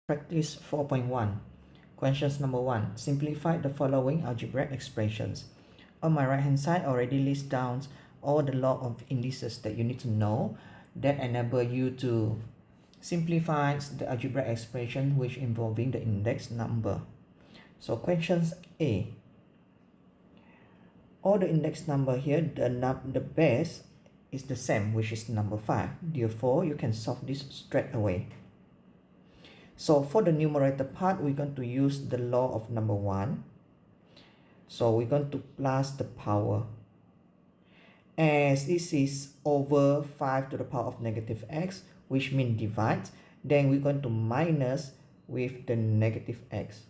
Practice 4.1. Questions number 1. Simplify the following algebraic expressions. On my right hand side, already list down all the law of indices that you need to know that enable you to simplify the algebraic expression which involving the index number. So questions A. All the index number here, the base is the same, which is number 5. Therefore, you can solve this straight away. So for the numerator part, we're going to use the law of number 1. So we're going to plus the power. As this is over 5 to the power of negative x, which means divide, then we're going to minus with the negative x.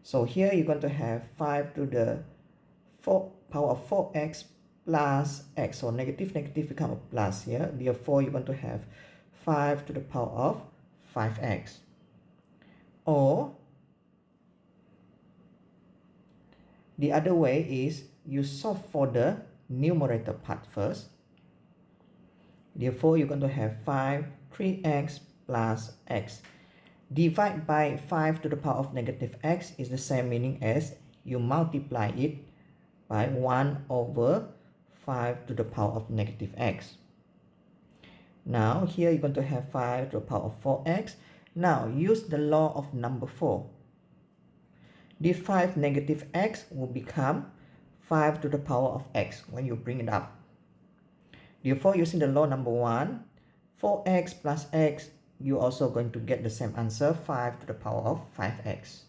So here you're going to have 5 to the power of 4x plus x. So negative become a plus here. Therefore, you're going to have 5 to the power of 5x. Or the other way is you solve for the numerator part first. Therefore, you're going to have 3x plus x. Divide by 5 to the power of negative x is the same meaning as you multiply it by 1 over 5 to the power of negative x. Now here you're going to have 5 to the power of 4x. Now use the law of number 4. This 5 negative x will become 5 to the power of x when you bring it up. Therefore, using the law number 1, 4x plus x, you're also going to get the same answer, 5 to the power of 5x.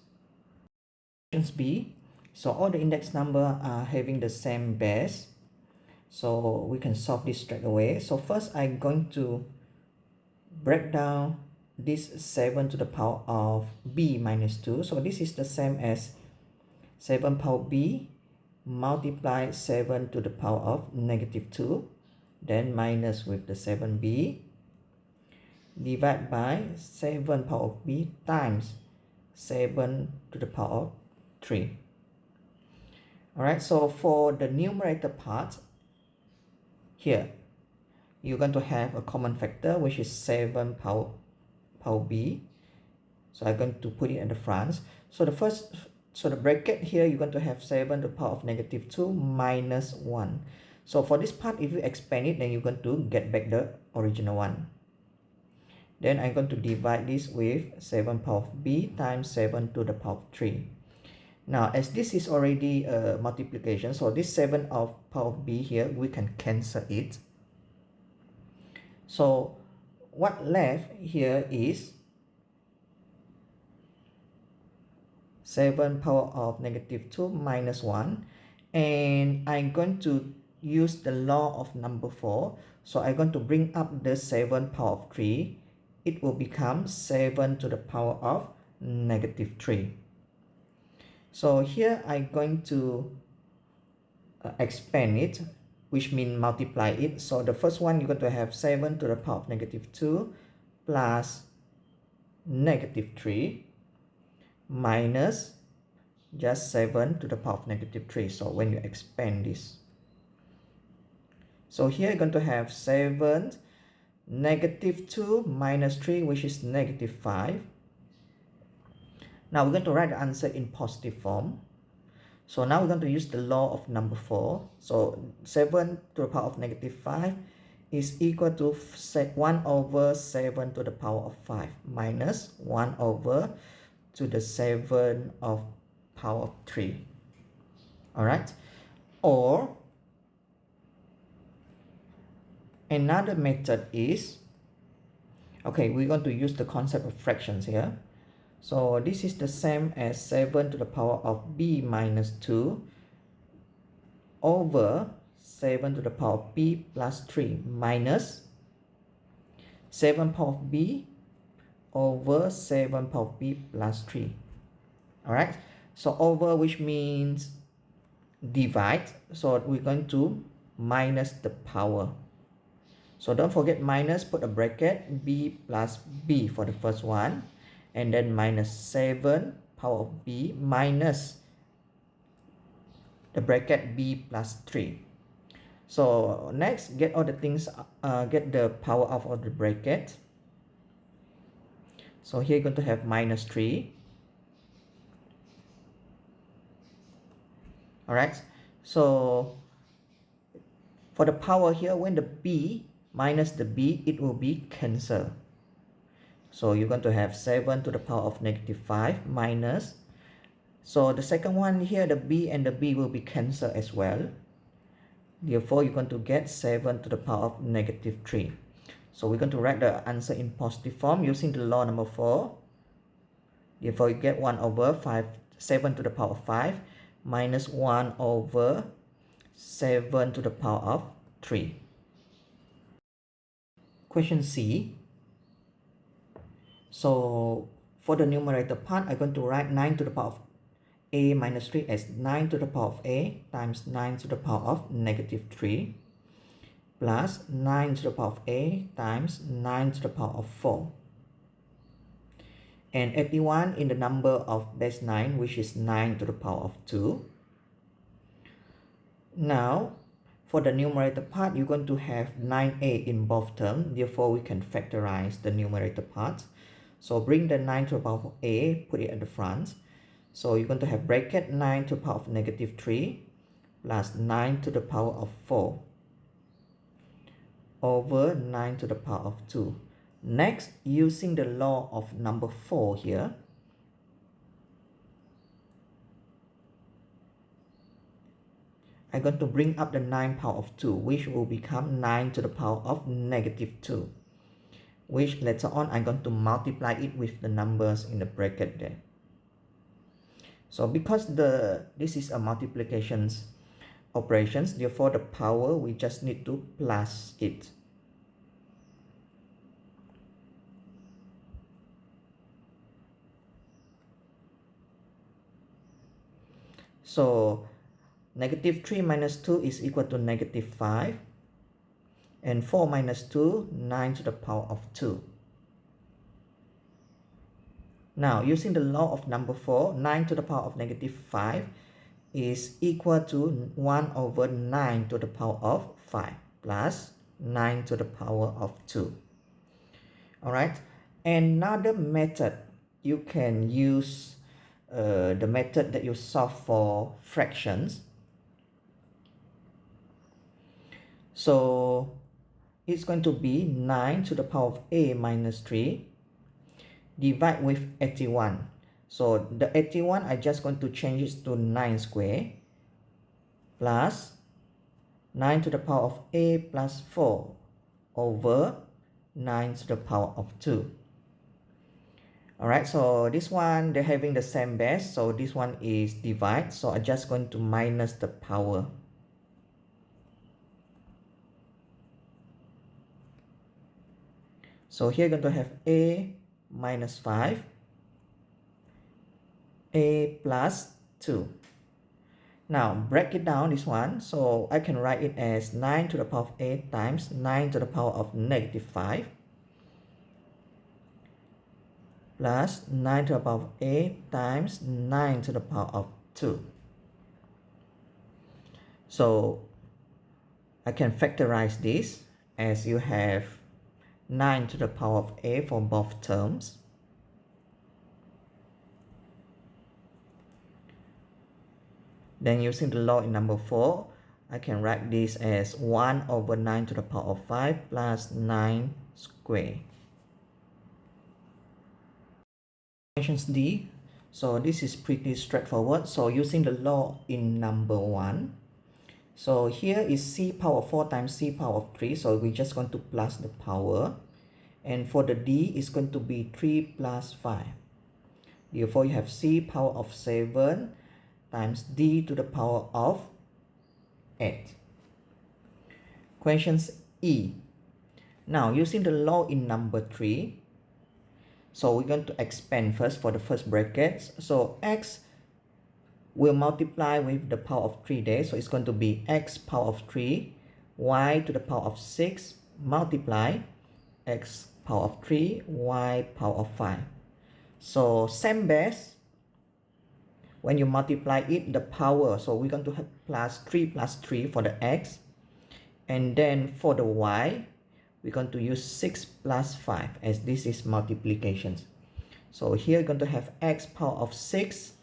Questions B. So all the index number are having the same base. So we can solve this straight away. So first I'm going to break down this 7 to the power of b minus 2. So this is the same as 7 power b multiply 7 to the power of negative 2. Then minus with the 7b. Divide by 7 power of b times 7 to the power of 3. Alright, so for the numerator part, here, you're going to have a common factor, which is 7 power b. So I'm going to put it at the front. So the bracket here, you're going to have 7 to the power of negative 2 minus 1. So for this part, if you expand it, then you're going to get back the original one. Then I'm going to divide this with 7 power of b times 7 to the power of 3. Now, as this is already a multiplication, so this 7 of power of b here, we can cancel it. So what left here is 7 power of negative 2 minus 1. And I'm going to use the law of number 4. So I'm going to bring up the 7 power of 3. It will become 7 to the power of negative 3. So here I'm going to expand it, which means multiply it. So the first one, you're going to have 7 to the power of negative 2 plus negative 3 minus just 7 to the power of negative 3. So when you expand this, so here you're going to have 7 negative 2 minus 3, which is negative 5. Now we're going to write the answer in positive form. So now we're going to use the law of number 4. So 7 to the power of negative 5 is equal to 1 over 7 to the power of 5 minus 1 over to the 7 of power of 3. Alright? Or another method is, okay, we're going to use the concept of fractions here. So this is the same as 7 to the power of b minus 2 over 7 to the power of b plus 3 minus 7 power of b over 7 power of b plus 3. Alright, so over, which means divide. So we're going to minus the power. So don't forget minus, put a bracket, b plus b for the first one. And then minus 7 power of b minus the bracket b plus 3. So next, get all the things, get the power out of the bracket. So here you're going to have minus 3. Alright, so for the power here, when the b minus the b, it will be cancelled. So you're going to have 7 to the power of negative 5 minus. So the second one here, the b and the b will be cancelled as well. Therefore, you're going to get 7 to the power of negative 3. So we're going to write the answer in positive form using the law number 4. Therefore, you get 1 over 7 to the power of 5 minus 1 over 7 to the power of 3. Question C. So for the numerator part, I'm going to write 9 to the power of a minus 3 as 9 to the power of a times 9 to the power of negative 3 plus 9 to the power of a times 9 to the power of 4. And 81 in the number of base 9, which is 9 to the power of 2. Now, for the numerator part, you're going to have 9a in both terms. Therefore, we can factorize the numerator part. So bring the 9 to the power of a, put it at the front. So you're going to have bracket 9 to the power of negative 3 plus 9 to the power of 4 over 9 to the power of 2. Next, using the law of number 4 here, I'm going to bring up the 9 power of 2, which will become 9 to the power of negative 2, which later on I'm going to multiply it with the numbers in the bracket there. So because this is a multiplications operations, therefore the power, we just need to plus it. So negative 3 minus 2 is equal to negative 5. And 4 minus 2, 9 to the power of 2. Now, using the law of number 4, 9 to the power of negative 5 is equal to 1 over 9 to the power of 5 plus 9 to the power of 2. Alright, another method, you can use the method that you solve for fractions. So it's going to be 9 to the power of a minus 3 divide with 81. So the 81, I'm just going to change it to 9 square plus 9 to the power of a plus 4 over 9 to the power of 2. Alright, so this one, they're having the same base. So this one is divide. So I'm just going to minus the power. So here you're going to have a minus 5, a plus 2. Now break it down, this one. So I can write it as 9 to the power of a times 9 to the power of negative 5 plus 9 to the power of a times 9 to the power of 2. So I can factorize this as you have 9 to the power of a for both terms. Then using the law in number 4, I can write this as 1 over 9 to the power of 5 plus 9 square. Questions D. So this is pretty straightforward. So using the law in number 1, so here is c power 4 times c power of 3. So we're just going to plus the power. And for the d, is going to be 3 plus 5. Therefore, you have c power of 7 times d to the power of 8. Questions E. Now, using the law in number 3, so we're going to expand first for the first brackets. So x will multiply with the power of 3 there. So it's going to be x power of 3, y to the power of 6, multiply x power of 3, y power of 5. So same base, when you multiply it, the power, so we're going to have plus 3 for the x. And then for the y, we're going to use 6 plus 5 as this is multiplications. So here you're going to have x power of 6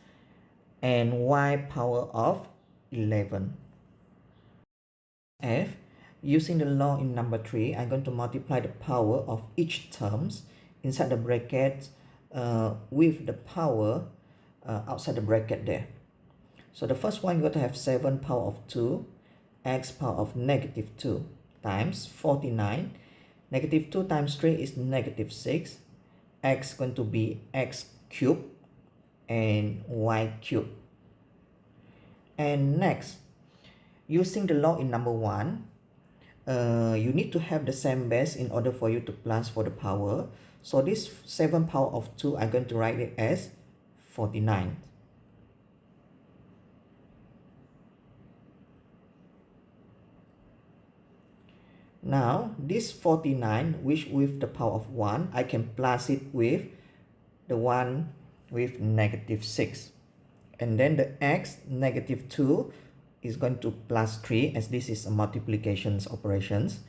and y power of 11. F, using the law in number 3, I'm going to multiply the power of each terms inside the bracket with the power outside the bracket there. So the first one, you're going to have 7 power of 2 x power of negative 2 times 49. Negative 2 times 3 is negative 6. X going to be x cubed and y cubed. And next, using the law in number 1, you need to have the same base in order for you to plus for the power. So this 7 power of 2, I'm going to write it as 49. Now, this 49, which with the power of 1, I can plus it with the one with negative 6. And then the x, negative 2, is going to plus 3, as this is a multiplications operations.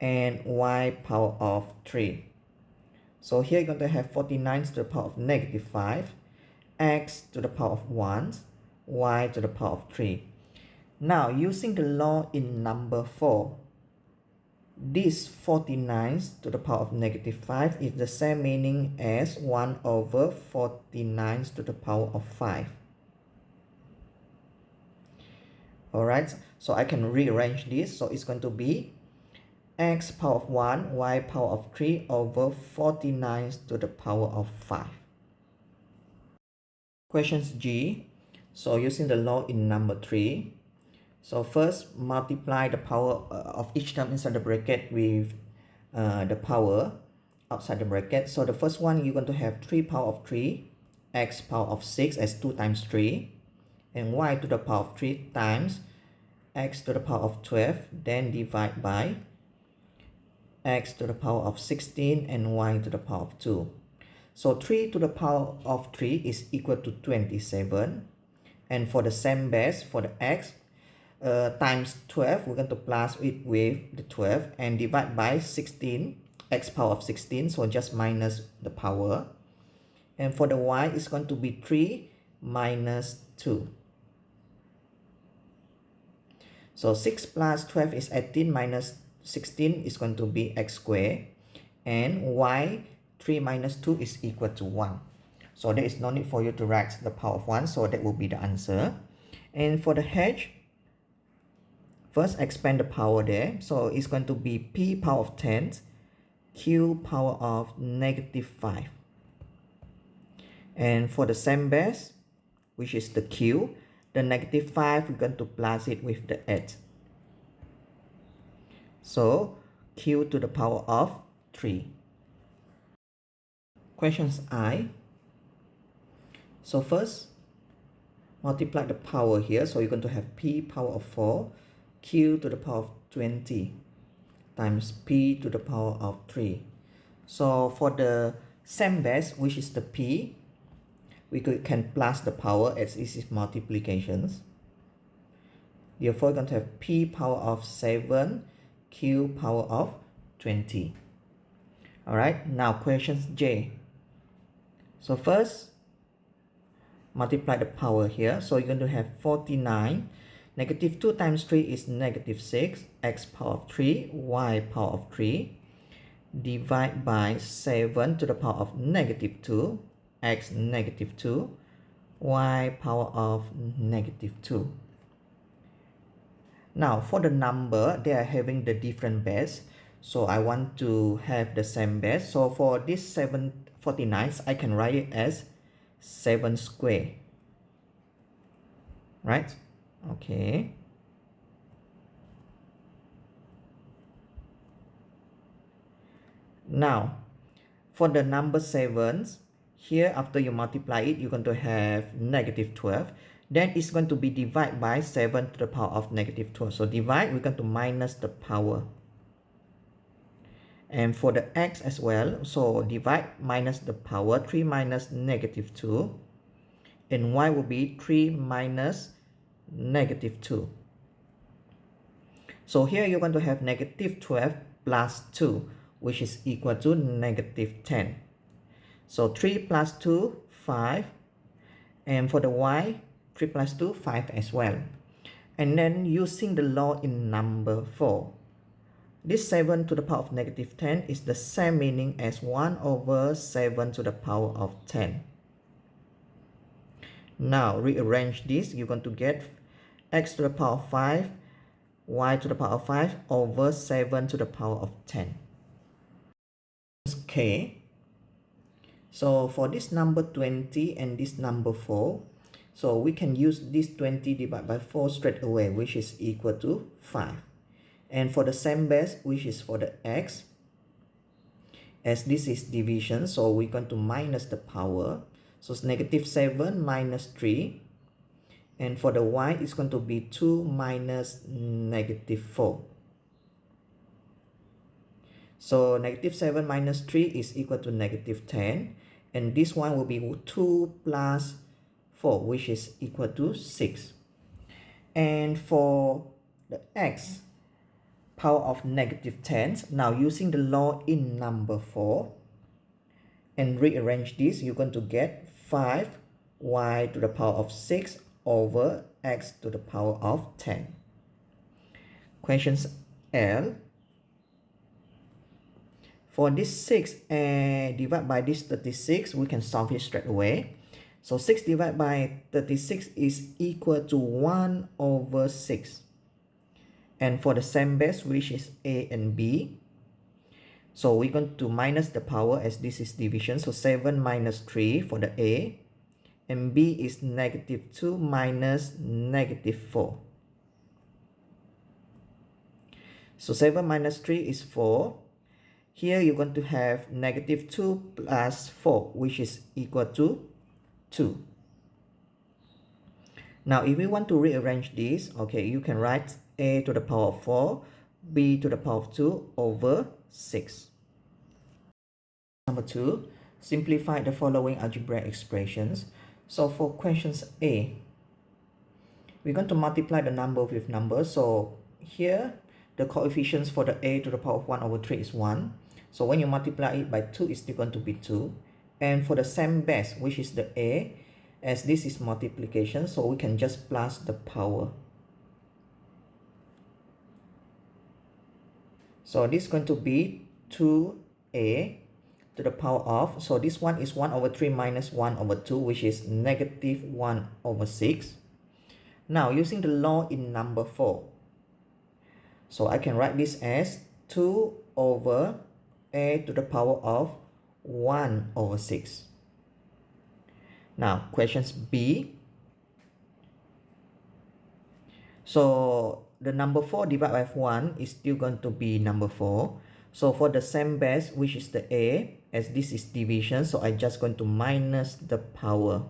And y power of 3. So here you're going to have 49 to the power of negative 5, x to the power of 1, y to the power of 3. Now, using the law in number 4, this 49 to the power of negative 5 is the same meaning as 1 over 49 to the power of 5. Alright, so I can rearrange this. So it's going to be x power of 1, y power of 3 over 49 to the power of 5. Questions G. So using the law in number 3. So first, multiply the power of each term inside the bracket with the power outside the bracket. So the first one, you're going to have 3 power of 3, x power of 6 as 2 times 3, and y to the power of 3 times x to the power of 12, then divide by x to the power of 16 and y to the power of 2. So 3 to the power of 3 is equal to 27. And for the same base, for the x, times 12, we're going to plus it with the 12 and divide by 16, x power of 16, so just minus the power. And for the y, it's going to be 3 minus 2. So 6 plus 12 is 18 minus 16 is going to be x squared. And y, 3 minus 2 is equal to 1. So there is no need for you to write the power of 1, so that will be the answer. And for the h, first expand the power there. So it's going to be p power of 10, q power of negative 5. And for the same base, which is the q, the negative 5, we're going to plus it with the 8. So q to the power of 3. Questions I. So first, multiply the power here. So you're going to have p power of 4, q to the power of 20 times p to the power of 3. So for the same base, which is the p, we can plus the power as this is multiplications. Therefore, we're going to have p power of 7, q power of 20. Alright, now questions J. So first, multiply the power here. So you're going to have 49. Negative 2 times 3 is negative 6. X power of 3, y power of 3. Divide by 7 to the power of negative 2. X negative 2. Y power of negative 2. Now for the number, they are having the different base. So I want to have the same base. So for this 749, I can write it as 7 squared. Right? Okay. Now, for the number 7s, here after you multiply it, you're going to have negative 12. Then it's going to be divided by 7 to the power of negative 12. So divide, we're going to minus the power. And for the x as well, so divide minus the power, 3 minus negative 2. And y will be 3 minus negative 2. So here you're going to have negative 12 plus 2, which is equal to negative 10. So 3 plus 2, 5. And for the y, 3 plus 2, 5 as well. And then using the law in number 4. This 7 to the power of negative 10 is the same meaning as 1 over 7 to the power of 10. Now rearrange this, you're going to get x to the power of 5, y to the power of 5 over 7 to the power of 10. K. So for this number 20 and this number 4, so we can use this 20 divided by 4 straight away, which is equal to 5. And for the same base, which is for the x, as this is division, so we're going to minus the power. So it's negative 7 minus 3. And for the y, it's going to be 2 minus negative 4. So negative 7 minus 3 is equal to negative 10. And this one will be 2 plus 4, which is equal to 6. And for the x, power of negative 10, now using the law in number 4, and rearrange this, you're going to get 5y to the power of 6 over x to the power of 10. Questions L. For this 6 divided by this 36, we can solve it straight away. So 6 divided by 36 is equal to 1 over 6. And for the same base, which is a and b, so we're going to minus the power as this is division. So 7 minus 3 for the a, and b is negative 2 minus negative 4. So 7 minus 3 is 4. Here you're going to have negative 2 plus 4, which is equal to 2. Now, if we want to rearrange this, okay, you can write a to the power of 4, b to the power of 2 over 6. Number 2, simplify the following algebraic expressions. So for questions A, we're going to multiply the number with number. So here, the coefficients for the a to the power of 1 over 3 is 1. So when you multiply it by 2, it's still going to be 2. And for the same base, which is the a, as this is multiplication, so we can just plus the power. So this is going to be 2a to the power of, so this one is 1 over 3 minus 1 over 2, which is negative 1 over 6. Now, using the law in number 4, so I can write this as 2 over a to the power of 1 over 6. Now, questions B. So, the number 4 divided by 1 is still going to be number 4. So, for the same base, which is the a, as this is division, so I'm just going to minus the power.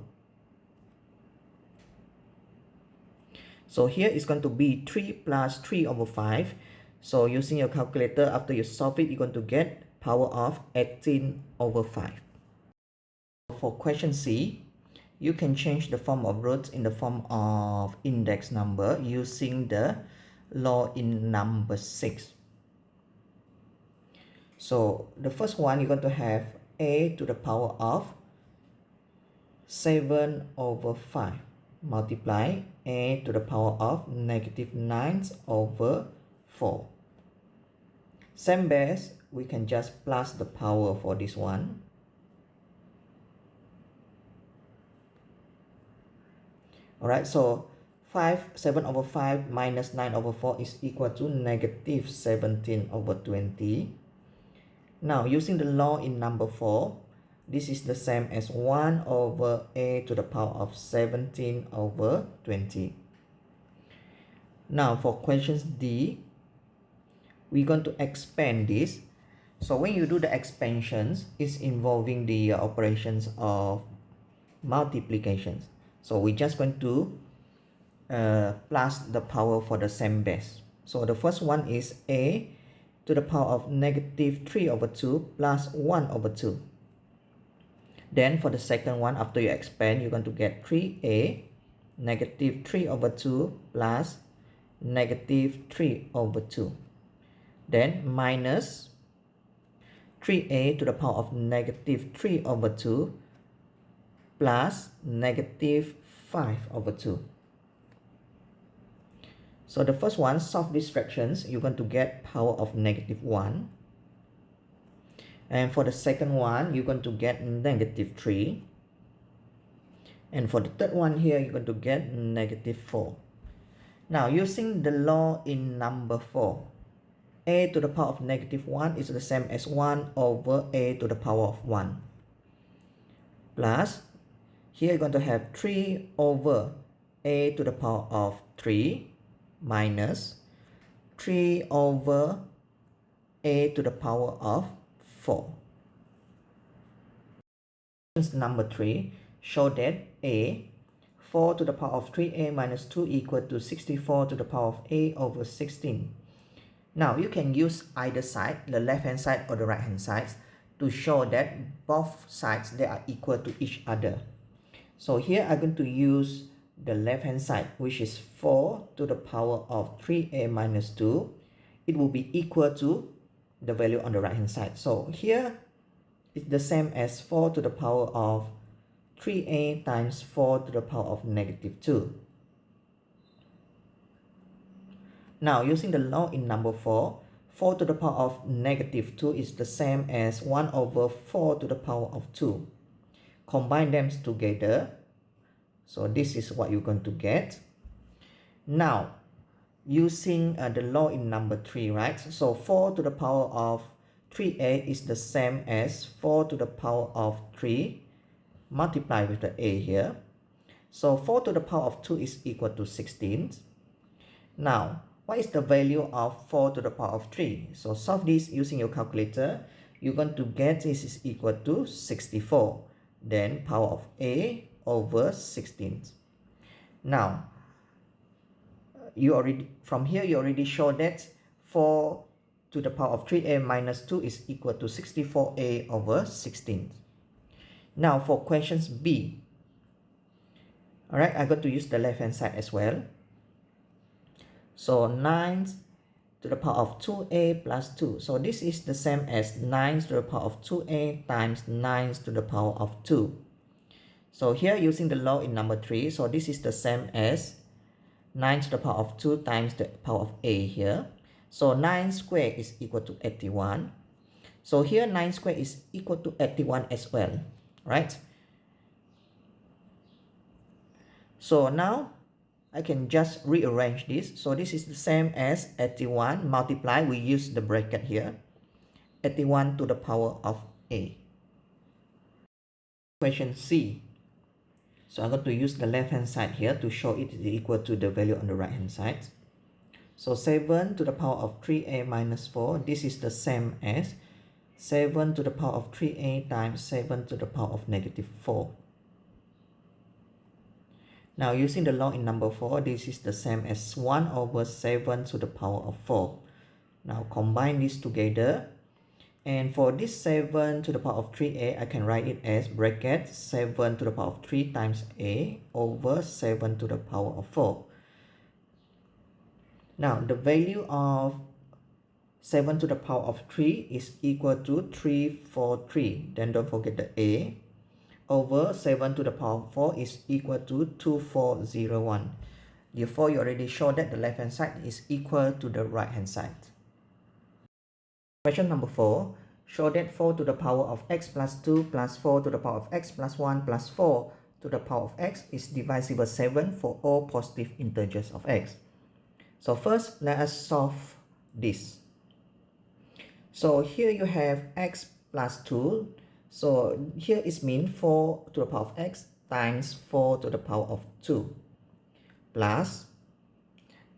So, here is going to be 3 plus 3 over 5. So, using your calculator, after you solve it, you're going to get power of 18 over 5. For question C, you can change the form of roots in the form of index number using the law in number 6. So the first one, you're going to have a to the power of 7 over 5 multiply a to the power of negative 9 over 4. Same base, we can just plus the power for this one. Alright, so 7 over 5 minus 9 over 4 is equal to negative 17 over 20. Now, using the law in number 4, this is the same as 1 over a to the power of 17 over 20. Now, for questions D, we're going to expand this. So when you do the expansions, it's involving the operations of multiplications. So we're just going to plus the power for the same base. So the first one is a to the power of negative 3 over 2 plus 1 over 2. Then for the second one, after you expand, you're going to get 3a negative 3 over 2 plus negative 3 over 2. Then minus 3a to the power of negative 3 over 2 plus negative 5 over 2. So the first one, solve these fractions, you're going to get power of negative 1. And for the second one, you're going to get negative 3. And for the third one here, you're going to get negative 4. Now, using the law in number 4, a to the power of negative 1 is the same as 1 over a to the power of 1. Plus, here you're going to have 3 over a to the power of 3 minus 3 over a to the power of 4. Number 3, show that a 4 to the power of 3a minus 2 equal to 64 to the power of a over 16. Now you can use either side, the left hand side or the right hand side, to show that both sides they are equal to each other. So here I'm going to use the left hand side, which is 4 to the power of 3a minus 2. It will be equal to the value on the right hand side. So here it's the same as 4 to the power of 3a times 4 to the power of negative 2. Now using the law in number 4, 4 to the power of negative 2 is the same as 1 over 4 to the power of 2. Combine them together. So this is what you're going to get. Now, using the law in number 3, right? So 4 to the power of 3a is the same as 4 to the power of 3 multiplied with the a here. So 4 to the power of 2 is equal to 16. Now, what is the value of 4 to the power of 3? So solve this using your calculator. You're going to get this is equal to 64. Then power of a over 16. Now, from here you already show that 4 to the power of 3a minus 2 is equal to 64a over 16. Now for questions B, alright, I'm going to use the left hand side as well. So 9 to the power of 2a plus 2. So this is the same as 9 to the power of 2a times 9 to the power of 2. So here using the law in number 3, so this is the same as 9 to the power of 2 times the power of a here. So 9 squared is equal to 81. So here 9 squared is equal to 81 as well, right? So now I can just rearrange this. So this is the same as 81 multiply, we use the bracket here, 81 to the power of a. Question C. So I'm going to use the left hand side here to show it is equal to the value on the right hand side. So 7 to the power of 3a minus 4, this is the same as 7 to the power of 3a times 7 to the power of negative 4. Now using the law in number 4, this is the same as 1 over 7 to the power of 4. Now combine this together. And for this 7 to the power of 3a, I can write it as bracket 7 to the power of 3 times a over 7 to the power of 4. Now the value of 7 to the power of 3 is equal to 343. Then don't forget the a. Over 7 to the power of 4 is equal to 2401. Therefore, you already showed that the left hand side is equal to the right hand side. Question number 4. Show that 4 to the power of x plus 2 plus 4 to the power of x plus 1 plus 4 to the power of x is divisible 7 for all positive integers of x. So first, let us solve this. So here you have x plus 2. So here is mean 4 to the power of x times 4 to the power of 2 plus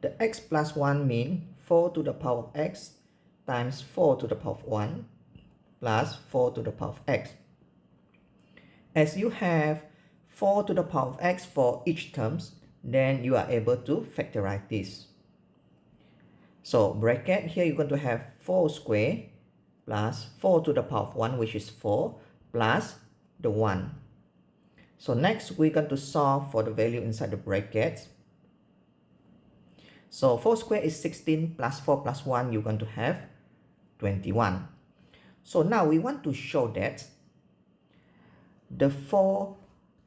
the x plus 1 mean 4 to the power of x times 4 to the power of 1 plus 4 to the power of x. As you have 4 to the power of x for each terms, then you are able to factorize this. So bracket here you're going to have 4 squared plus 4 to the power of 1, which is 4, plus the 1. So next we're going to solve for the value inside the bracket. So 4 squared is 16 plus 4 plus 1, you're going to have 21. So now we want to show that the 4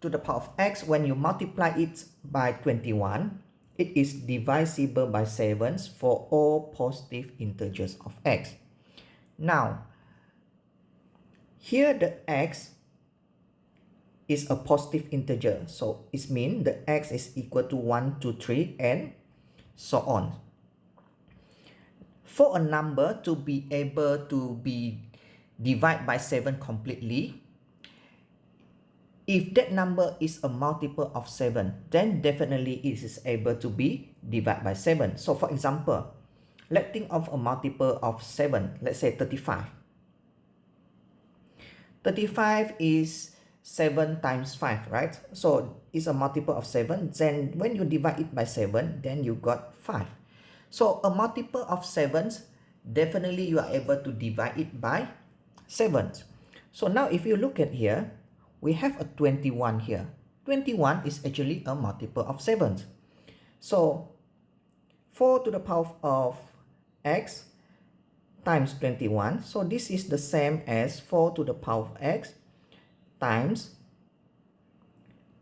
to the power of x, when you multiply it by 21, it is divisible by 7 for all positive integers of x. Now, here the x is a positive integer, so it means the x is equal to 1, 2, 3, and so on. For a number to be able to be divided by 7 completely, if that number is a multiple of 7, then definitely it is able to be divided by 7. So for example, let's think of a multiple of 7, let's say 35. 35 is 7 times 5, right? So it's a multiple of 7. Then when you divide it by 7, then you got 5. So a multiple of 7, definitely you are able to divide it by 7. So now if you look at here, we have a 21 here. 21 is actually a multiple of 7. So 4 to the power of x times 21. So this is the same as 4 to the power of x times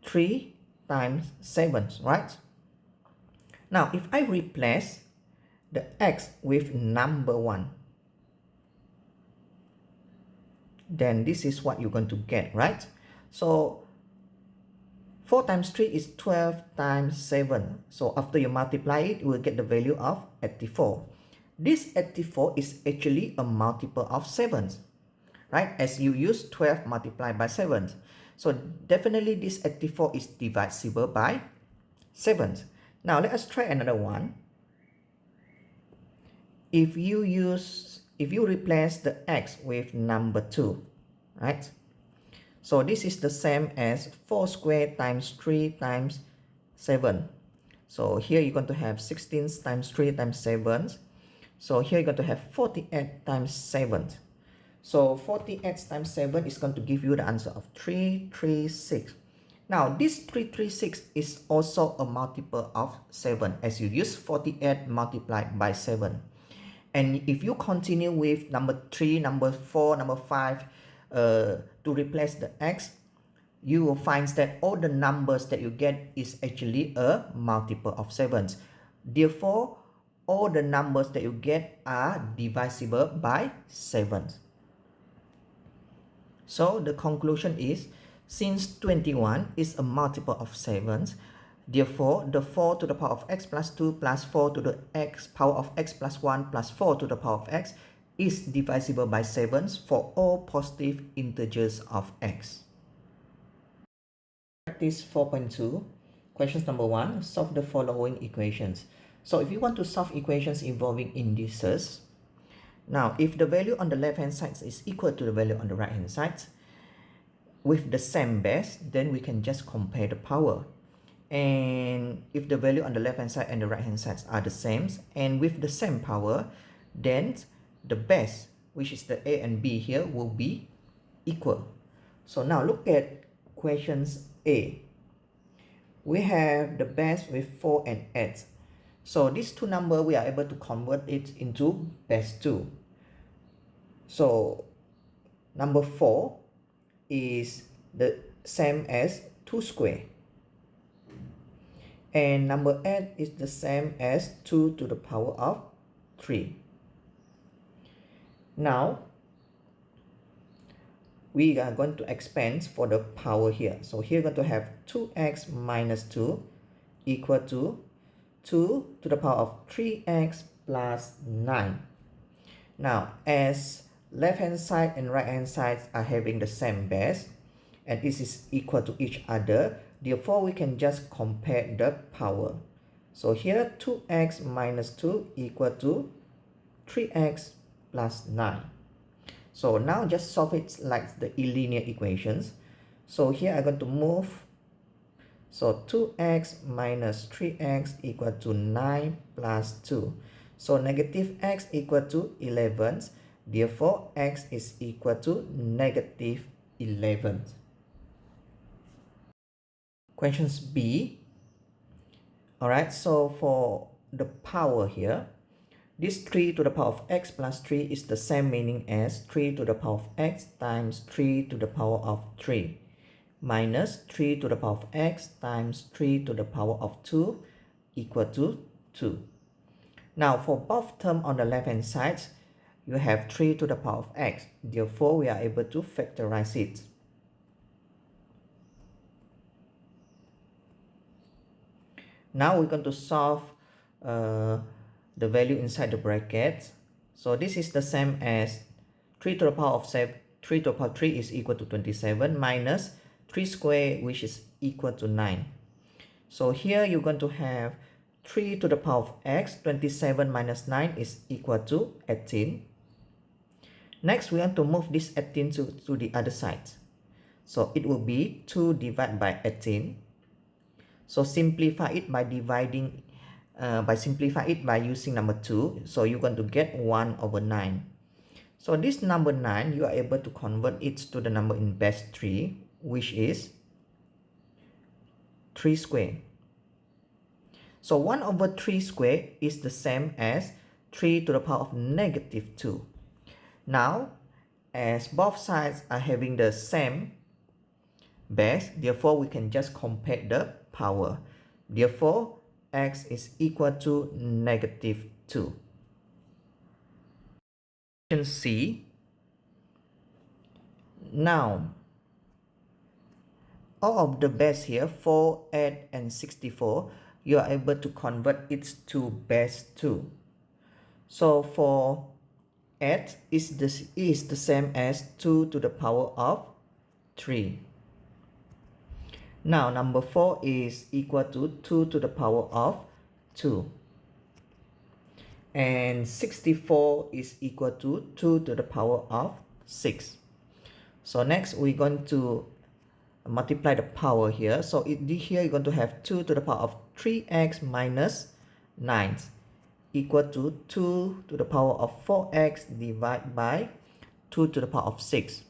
3 times 7, right? Now, if I replace the x with number 1, then this is what you're going to get, right? So 4 times 3 is 12 times 7. So after you multiply it, you will get the value of 84. This 84 is actually a multiple of 7, right? As you use 12 multiplied by 7. So definitely this 84 is divisible by 7. Now let us try another one. If you replace the x with number 2, right? So this is the same as 4 squared times 3 times 7. So here you're going to have 16 times 3 times 7. So here you're going to have 48 times 7. So 48 times 7 is going to give you the answer of 336. Now this 336 is also a multiple of 7, as you use 48 multiplied by 7. And if you continue with number 3, number 4, number 5 to replace the x, you will find that all the numbers that you get is actually a multiple of 7. Therefore, all the numbers that you get are divisible by 7. So the conclusion is, since 21 is a multiple of 7, therefore the 4 to the power of x plus 2 plus 4 to the power of x plus 1 plus 4 to the power of x is divisible by 7 for all positive integers of x. Practice 4.2. Questions number 1. Solve the following equations. So if you want to solve equations involving indices, now if the value on the left hand side is equal to the value on the right hand side with the same base, then we can just compare the power. And if the value on the left hand side and the right hand side are the same and with the same power, then the base, which is the a and b here, will be equal. So now look at questions A. We have the base with 4 and 8. So these two numbers, we are able to convert it into base 2. So number 4 is the same as 2 squared. And number 8 is the same as 2 to the power of 3. Now, we are going to expand for the power here. So here we're going to have 2x minus 2 equal to 2 to the power of 3x plus 9. Now, as left hand side and right hand side are having the same base, and this is equal to each other, therefore we can just compare the power. So here 2x minus 2 equal to 3x plus 9. So now just solve it like the linear equations. So here I'm going to move. So 2x minus 3x equal to 9 plus 2. So negative x equal to 11. Therefore, x is equal to negative 11. Questions B. Alright, so for the power here, This 3 to the power of x plus 3 is the same meaning as 3 to the power of x times 3 to the power of 3 minus 3 to the power of x times 3 to the power of 2 equal to 2. Now for both terms on the left hand side, you have 3 to the power of x. Therefore, we are able to factorize it. Now we're going to solve the value inside the bracket. So this is the same as 3 to the power of 7, 3 to the power of 3 is equal to 27 minus 3 squared, which is equal to 9. So here you're going to have 3 to the power of x, 27 minus 9 is equal to 18. Next, we want to move this 18 to the other side. So it will be 2 divided by 18. So simplify it by dividing, simplify it by using number 2. So you're going to get 1 over 9. So this number 9, you are able to convert it to the number in base 3, which is 3 squared. So 1 over 3 squared is the same as 3 to the power of negative 2. Now, as both sides are having the same base, therefore we can just compare the power. Therefore, x is equal to negative 2. Question C. Now, all of the base here, 4, 8, and 64, you are able to convert it to base 2. So for 8 is the same as 2 to the power of 3. Now number 4 is equal to 2 to the power of 2. And 64 is equal to 2 to the power of 6. So next we're going to multiply the power here. So here you're going to have 2 to the power of 3x minus 9 equal to 2 to the power of 4x divided by 2 to the power of 6.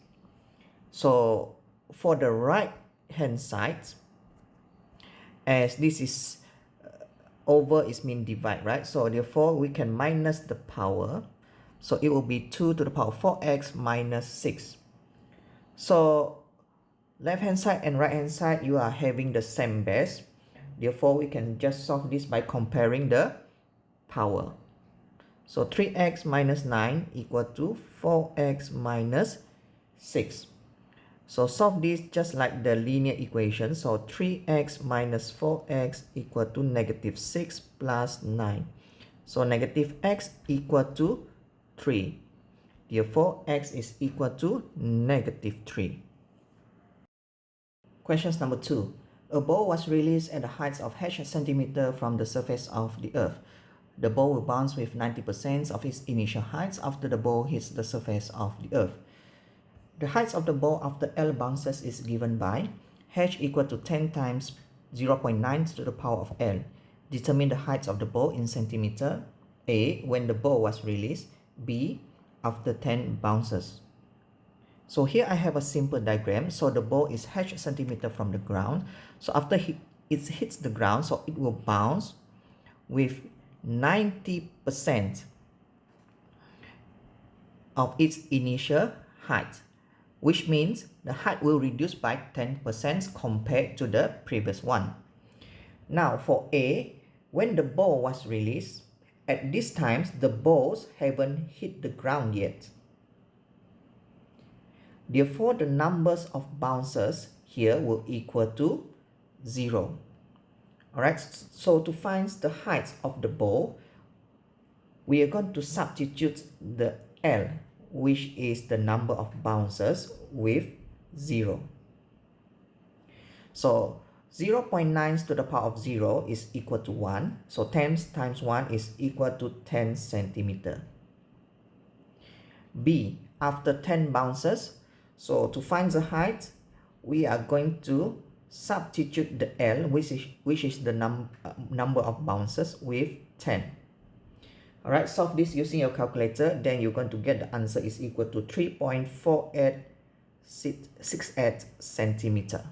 So for the right hand side, as this is over is mean divide, right? So therefore we can minus the power. So it will be 2 to the power of 4x minus 6. So left hand side and right hand side, you are having the same base. Therefore we can just solve this by comparing the power. So 3x minus 9 equal to 4x minus 6. So solve this just like the linear equation. So 3x minus 4x equal to negative 6 plus 9. So negative x equal to 3. Therefore, x is equal to negative 3. Questions number 2. A ball was released at a height of h centimeter from the surface of the earth. The ball will bounce with 90% of its initial height after the ball hits the surface of the earth. The height of the ball after L bounces is given by h equal to 10 times 0.9 to the power of L. Determine the height of the ball in centimeter. A. When the ball was released. B. After 10 bounces. So here I have a simple diagram. So the ball is h centimeter from the ground. So after it hits the ground, so it will bounce with 90% of its initial height, which means the height will reduce by 10% compared to the previous one. Now for A, when the ball was released, at this time the balls haven't hit the ground yet. Therefore, the numbers of bounces here will equal to 0. Alright, so to find the height of the ball, we are going to substitute the L, which is the number of bounces, with 0. So 0.9 to the power of 0 is equal to 1. So 10 times 1 is equal to 10 centimeter. B, after 10 bounces, so to find the height, we are going to substitute the L, which is the number of bounces, with 10. Alright, solve this using your calculator, then you're going to get the answer is equal to 3.4868 centimeter.